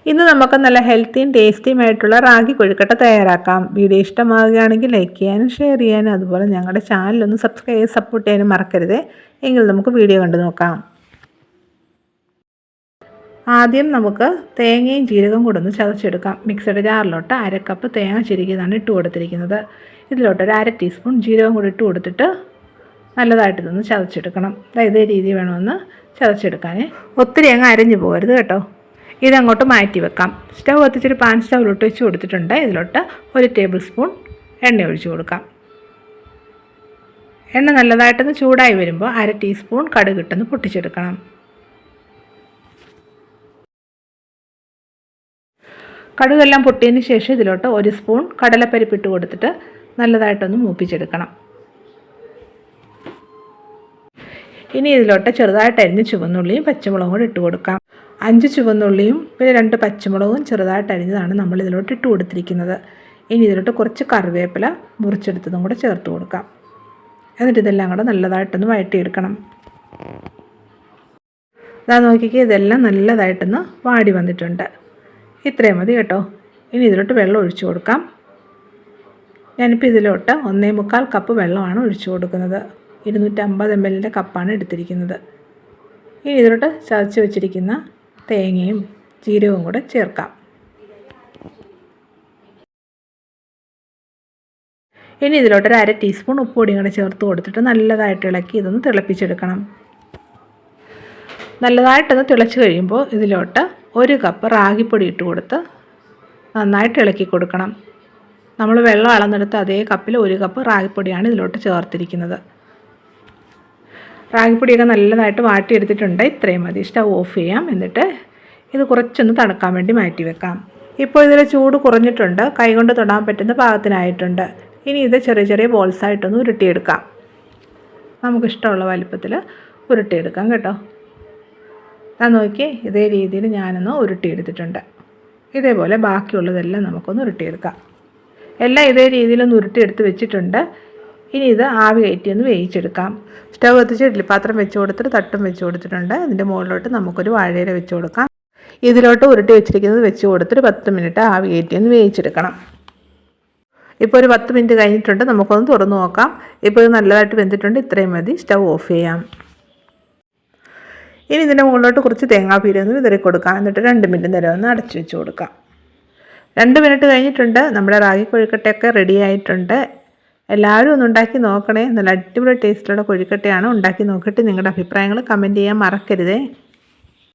ഇന്ന് നമുക്ക് നല്ല ഹെൽത്തിയും ടേസ്റ്റിയുമായിട്ടുള്ള റാഗി കൊഴുക്കട്ട തയ്യാറാക്കാം. വീഡിയോ ഇഷ്ടമാവുകയാണെങ്കിൽ ലൈക്ക് ചെയ്യാനും ഷെയർ ചെയ്യാനും അതുപോലെ ഞങ്ങളുടെ ചാനലൊന്ന് സബ്സ്ക്രൈബ് ചെയ്ത് സപ്പോർട്ട് ചെയ്യാനും മറക്കരുത്. എങ്കിൽ നമുക്ക് വീഡിയോ കണ്ടു നോക്കാം. ആദ്യം നമുക്ക് തേങ്ങയും ജീരകവും കൂടെ ഒന്ന് ചതച്ചെടുക്കാം. മിക്സഡ് ജാറിലോട്ട് 1/2 കപ്പ് തേങ്ങ ചിരകിയതാണ് ഇട്ട് കൊടുത്തിരിക്കുന്നത്. ഇതിലോട്ട് 1/2 ടീസ്പൂൺ ജീരകം കൂടി ഇട്ട് കൊടുത്തിട്ട് നല്ലതായിട്ട് ഇതൊന്ന് ചതച്ചെടുക്കണം. ഇതേ രീതി വേണമെന്ന് ചതച്ചെടുക്കാൻ. ഒത്തിരി അങ്ങ് അരഞ്ഞു പോകരുത് കേട്ടോ. ഇതങ്ങോട്ട് മാറ്റി വെക്കാം. സ്റ്റൗ കത്തിച്ചൊരു പാൻ സ്റ്റൗവിലോട്ട് വെച്ച് കൊടുത്തിട്ടുണ്ട്. ഇതിലോട്ട് 1 ടേബിൾ സ്പൂൺ എണ്ണ ഒഴിച്ച് കൊടുക്കാം. എണ്ണ നല്ലതായിട്ടൊന്ന് ചൂടായി വരുമ്പോൾ 1/2 ടീസ്പൂൺ കടുകിട്ടൊന്ന് പൊട്ടിച്ചെടുക്കണം. കടുകെല്ലാം പൊട്ടിയതിന് ശേഷം ഇതിലോട്ട് 1 സ്പൂൺ കടലപ്പരിപ്പിട്ട് കൊടുത്തിട്ട് നല്ലതായിട്ടൊന്ന് മൂപ്പിച്ചെടുക്കണം. ഇനി ഇതിലോട്ട് ചെറുതായിട്ട് അരിഞ്ഞ് ചുവന്നുള്ളിയും പച്ചമുളകും കൂടി ഇട്ട് കൊടുക്കാം. 5 ചുവന്നുള്ളിയും പിന്നെ 2 പച്ചമുളകും ചെറുതായിട്ട് അരിഞ്ഞതാണ് നമ്മൾ ഇതിലോട്ട് ഇട്ട് കൊടുത്തിരിക്കുന്നത്. ഇനി ഇതിലോട്ട് കുറച്ച് കറിവേപ്പില മുറിച്ചെടുത്തതും കൂടെ ചേർത്ത് കൊടുക്കാം. എന്നിട്ട് ഇതെല്ലാം കൂടെ നല്ലതായിട്ടൊന്ന് വഴറ്റിയെടുക്കണം. ഇതാ നോക്കിക്കേ, ഇതെല്ലാം നല്ലതായിട്ടൊന്ന് വാടി വന്നിട്ടുണ്ട്. ഇത്രയും മതി കേട്ടോ. ഇനി ഇതിലോട്ട് വെള്ളം ഒഴിച്ചു കൊടുക്കാം. ഞാനിപ്പോൾ ഇതിലോട്ട് 1.25 കപ്പ് വെള്ളമാണ് ഒഴിച്ചു കൊടുക്കുന്നത്. 250 ml കപ്പാണ് എടുത്തിരിക്കുന്നത്. ഇനി ഇതിലോട്ട് ചതച്ച് വെച്ചിരിക്കുന്ന തേങ്ങയും ജീരകവും കൂടെ ചേർക്കാം. ഇനി ഇതിലോട്ട് 1/2 ടീസ്പൂൺ ഉപ്പുപൊടിയും കൂടെ ചേർത്ത് കൊടുത്തിട്ട് നല്ലതായിട്ട് ഇളക്കി ഇതൊന്ന് തിളപ്പിച്ചെടുക്കണം. നല്ലതായിട്ടൊന്ന് തിളച്ച് കഴിയുമ്പോൾ ഇതിലോട്ട് 1 കപ്പ് റാഗിപ്പൊടി ഇട്ട് കൊടുത്ത് നന്നായിട്ട് ഇളക്കി കൊടുക്കണം. നമ്മൾ വെള്ളം അളന്നെടുത്ത് അതേ കപ്പിൽ 1 കപ്പ് റാഗിപ്പൊടിയാണ് ഇതിലോട്ട് ചേർത്തിരിക്കുന്നത്. റാഗിപ്പൊടിയൊക്കെ നല്ലതായിട്ട് വാട്ടിയെടുത്തിട്ടുണ്ട്. ഇത്രയും മതി. സ്റ്റൗ ഓഫ് ചെയ്യാം. എന്നിട്ട് ഇത് കുറച്ചൊന്ന് തണുക്കാൻ വേണ്ടി മാറ്റി വെക്കാം. ഇപ്പോൾ ഇതിൽ ചൂട് കുറഞ്ഞിട്ടുണ്ട്. കൈകൊണ്ട് തൊടാൻ പറ്റുന്ന പാകത്തിനായിട്ടുണ്ട്. ഇനി ഇത് ചെറിയ ചെറിയ ബോൾസായിട്ടൊന്ന് ഉരുട്ടിയെടുക്കാം. നമുക്കിഷ്ടമുള്ള വലുപ്പത്തിൽ ഉരുട്ടിയെടുക്കാം കേട്ടോ. ഞാൻ നോക്കി ഇതേ രീതിയിൽ ഞാനൊന്ന് ഉരുട്ടിയെടുത്തിട്ടുണ്ട്. ഇതേപോലെ ബാക്കിയുള്ളതെല്ലാം നമുക്കൊന്ന് ഉരുട്ടിയെടുക്കാം. എല്ലാം ഇതേ രീതിയിലൊന്ന് ഉരുട്ടിയെടുത്ത് വെച്ചിട്ടുണ്ട്. ഇനി ഇത് ആവി കയറ്റി ഒന്ന് വേവിച്ചെടുക്കാം. സ്റ്റൗ കത്തിച്ച് ഇഡ്ഡലിപ്പാത്രം വെച്ച് കൊടുത്തിട്ട് തട്ടും വെച്ച് കൊടുത്തിട്ടുണ്ട്. ഇതിൻ്റെ മുകളിലോട്ട് നമുക്കൊരു വാഴയില വെച്ച് കൊടുക്കാം. ഇതിലോട്ട് ഉരുട്ടി വെച്ചിരിക്കുന്നത് വെച്ച് കൊടുത്തിട്ട് 10 മിനിറ്റ് ആവി കയറ്റി ഒന്ന് വേവിച്ചെടുക്കണം. ഇപ്പോൾ ഒരു 10 മിനിറ്റ് കഴിഞ്ഞിട്ടുണ്ട്. നമുക്കൊന്ന് തുറന്ന് നോക്കാം. ഇപ്പോൾ ഇത് നല്ലതായിട്ട് വെന്തിട്ടുണ്ട്. ഇത്രയും മതി. സ്റ്റൗ ഓഫ് ചെയ്യാം. ഇനി ഇതിൻ്റെ മുകളിലോട്ട് കുറച്ച് തേങ്ങാപ്പീര ഒന്ന് വിതറി കൊടുക്കാം. എന്നിട്ട് 2 മിനിറ്റ് നേരം ഒന്ന് അടച്ചു വെച്ച് കൊടുക്കാം. 2 മിനിറ്റ് കഴിഞ്ഞിട്ടുണ്ട്. നമ്മുടെ റാഗി കൊഴുക്കട്ടയൊക്കെ റെഡി ആയിട്ടുണ്ട്. എല്ലാവരും ഒന്ന് ഉണ്ടാക്കി നോക്കണേ. നല്ല അടിപൊളി ടേസ്റ്റിലുള്ള കൊഴുക്കട്ടയാണ്. ഉണ്ടാക്കി നോക്കിയിട്ട് നിങ്ങളുടെ അഭിപ്രായങ്ങൾ കമൻറ്റ് ചെയ്യാൻ മറക്കരുതേ.